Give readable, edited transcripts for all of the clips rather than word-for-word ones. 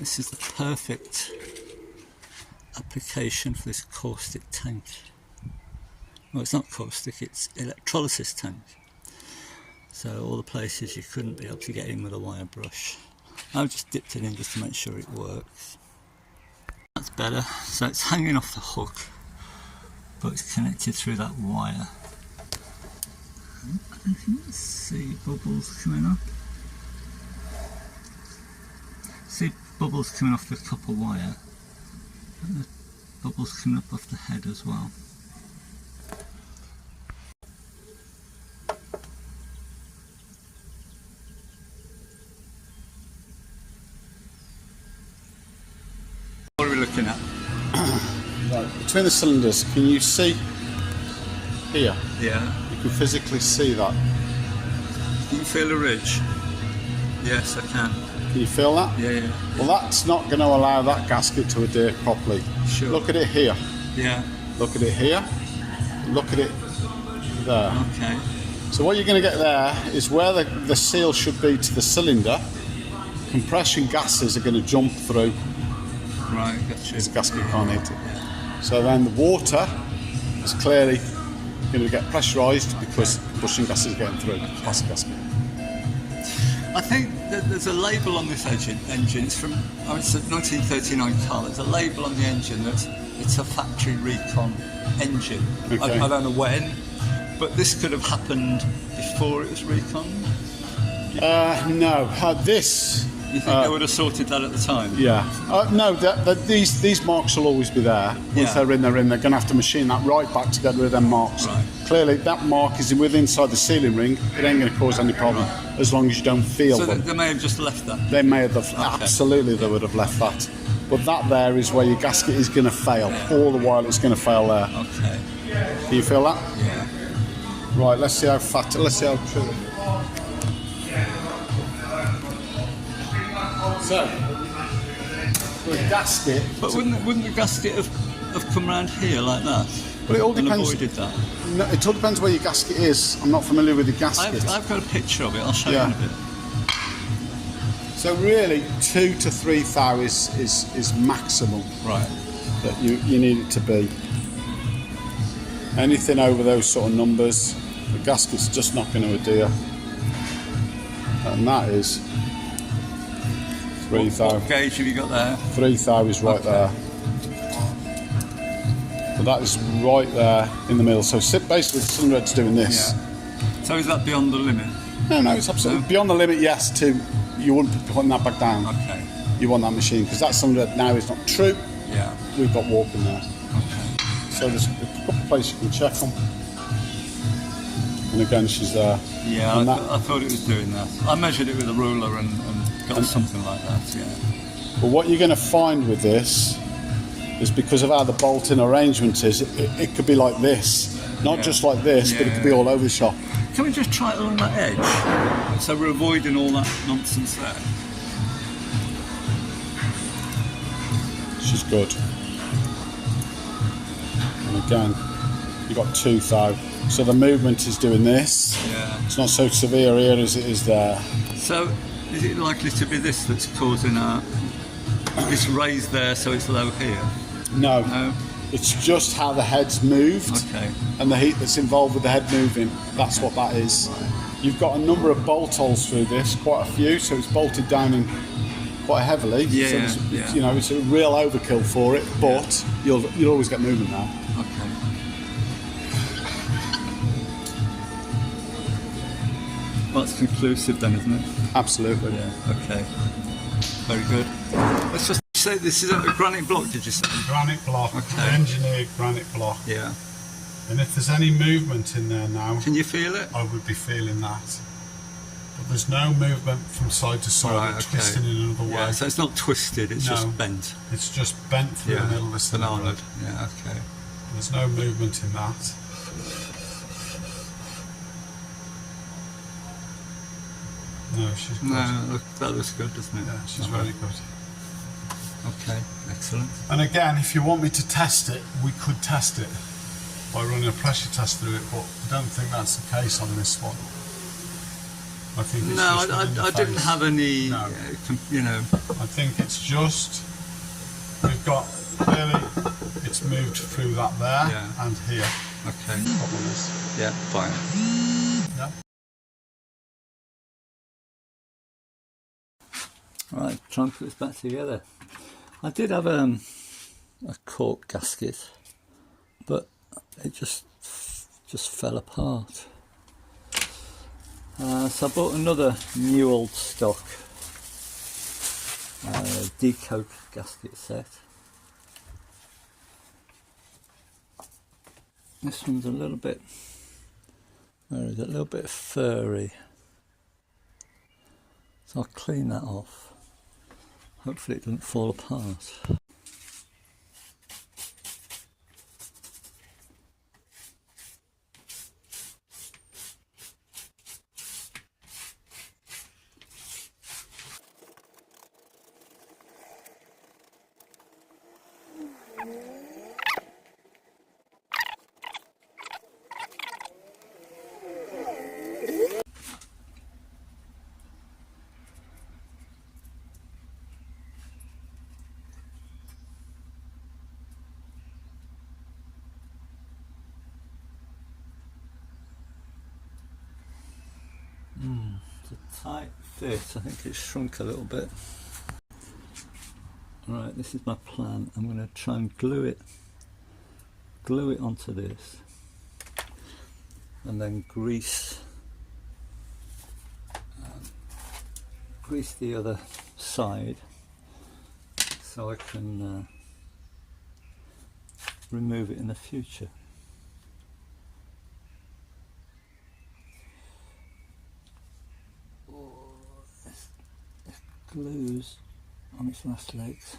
this is the perfect application for this caustic tank. Well, it's not caustic, it's electrolysis tank. So all the places you couldn't be able to get in with a wire brush. I've just dipped it in just to make sure it works. That's better. So it's hanging off the hook, but it's connected through that wire. I can see bubbles coming up. See bubbles coming off the copper wire, and the bubbles coming up off the head as well. What are we looking at? Right, between the cylinders, can you see here? Yeah. You can physically see that. Can you feel a ridge? Yes, I can. Can you feel that? Yeah. Well, that's not going to allow that gasket to adhere properly. Sure. Look at it here. Yeah. Look at it here. Look at it there. Okay. So what you're going to get there is where the seal should be to the cylinder. Compression gases are going to jump through. Right, gotcha. This gasket can't hit it. So then the water is clearly going to get pressurised because compression gases are getting through the plastic gasket. I think that there's a label on this engine. It's from, it's a 1939 car. There's a label on the engine that it's a factory recon engine. Okay. I don't know when, but this could have happened before it was recon. No, this. You think they would have sorted that at the time? Yeah. No, these marks will always be there. Once they're in, they're going to have to machine that right back to get rid of them marks. Right. Clearly, that mark is inside the sealing ring. It ain't going to cause any problem as long as you don't feel so them. They may have just left that? They may have, absolutely they would have left that. But that there is where your gasket is going to fail. All the while it's going to fail there. Okay. Can you feel that? Yeah. Right, let's see how true. So, for a gasket... But wouldn't the gasket have come round here like that? Well, it all depends. Avoided that? No, it all depends where your gasket is. I'm not familiar with the gasket. I've got a picture of it. I'll show you in a bit. So really, 2 to 3 thou is maximum. Right. That you need it to be. Anything over those sort of numbers, the gasket's just not going to adhere. And that is 3 thou. What gauge have you got there? 3 thou is right there. So that is right there in the middle. So basically the cylinder head's doing this. Yeah. So is that beyond the limit? No, it's absolutely beyond the limit, yes, you wouldn't be putting that back down. Okay. You want that machine, because that cylinder head now is not true. Yeah. We've got warp in there. Okay. So there's a couple of places you can check them. And again, she's there. Yeah, I thought it was doing that. I measured it with a ruler and got something like that, yeah. But what you're going to find with this is because of how the bolting arrangement is, it could be like this. Not just like this, but it could be all over the shop. Can we just try it along that edge? So we're avoiding all that nonsense there. She's good. And again, you've got 2 thou. So the movement is doing this. Yeah. It's not so severe here as it is there. So is it likely to be this that's causing this raise there so it's low here? No. It's just how the head's moved and the heat that's involved with the head moving. That's what that is. Right. You've got a number of bolt holes through this, quite a few, so it's bolted down in quite heavily. Yeah, so it's, you know, it's a real overkill for it, but you'll always get movement now. Okay. Well, it's conclusive then, isn't it? Absolutely. Yeah. Okay. Very good. Let's just say this is a granite block, did you say? Granite block, engineered granite block. Yeah. And if there's any movement in there now... Can you feel it? I would be feeling that. But there's no movement from side to side, twisting in another way. Yeah, so it's not twisted, it's just bent. It's just bent through the middle of the cylinder. Yeah, okay. There's no movement in that. No, she's good. No, that looks good, doesn't it? Yeah, she's very good. Okay, excellent. And again, if you want me to test it, we could test it by running a pressure test through it, but I don't think that's the case on this one. I think it's no, just I didn't have any, no. You know. I think it's just, we've got, clearly, it's moved through that there and here. Okay. Problem is. Yeah, fine. Yeah. Right, try and put this back together. I did have a cork gasket, but it just fell apart. So I bought another new old stock decoke gasket set. This one's a little bit, where is it? A little bit furry. So I'll clean that off. Hopefully it doesn't fall apart. It's a tight fit. I think it's shrunk a little bit. Right, this is my plan. I'm going to try and glue it onto this, and then grease the other side so I can remove it in the future. Glues on its last legs.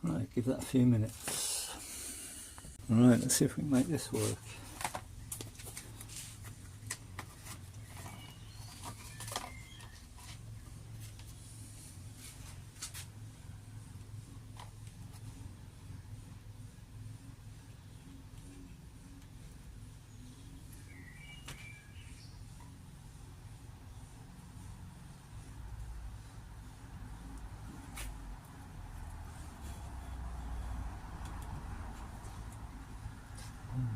Right, give that a few minutes. Right, let's see if we can make this work.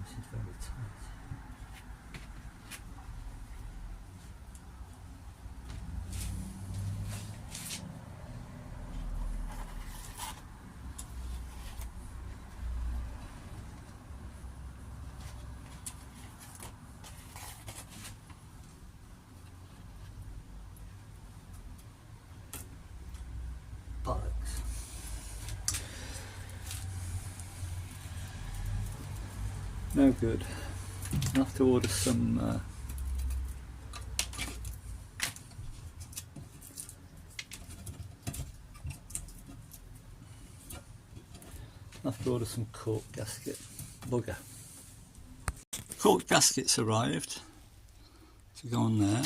This is very tight. Bollocks. No good. I'll have to order some cork gasket. Bugger. Cork gaskets arrived to go on there.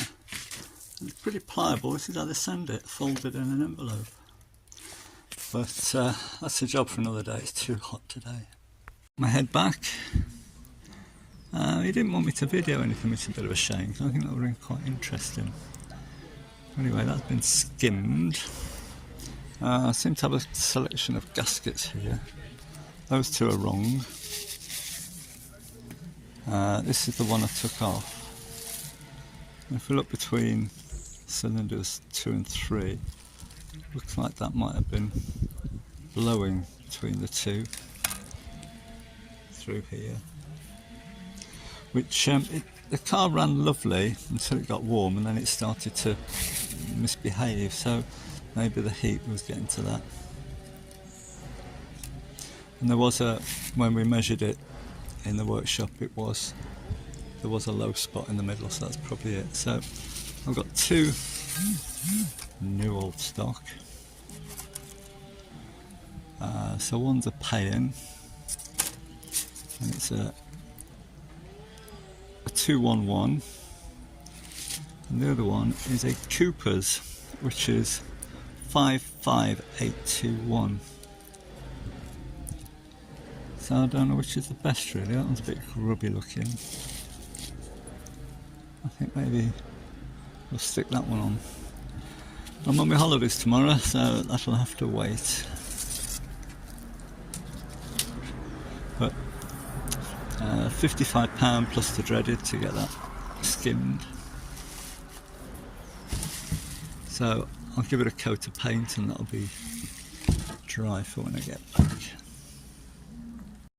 It's pretty pliable. This is how they send it, folded in an envelope. But that's a job for another day. It's too hot today. My head back. He didn't want me to video anything, which is a bit of a shame, because I think that would have been quite interesting. Anyway, that's been skimmed. I seem to have a selection of gaskets here. Those two are wrong. This is the one I took off. If we look between cylinders 2 and 3, looks like that might have been blowing between the two through here. Which the car ran lovely until it got warm, and then it started to misbehave, so maybe the heat was getting to that. And there was when we measured it in the workshop, there was a low spot in the middle, so that's probably it. So I've got two new old stock. So one's a pay-in, and it's a 211, and the other one is a Cooper's, which is 55821. So I don't know which is the best really. That one's a bit grubby looking. I think maybe we'll stick that one on. I'm on my holidays tomorrow, so that'll have to wait. But £55 plus the dreaded to get that skimmed. So I'll give it a coat of paint and that'll be dry for when I get back.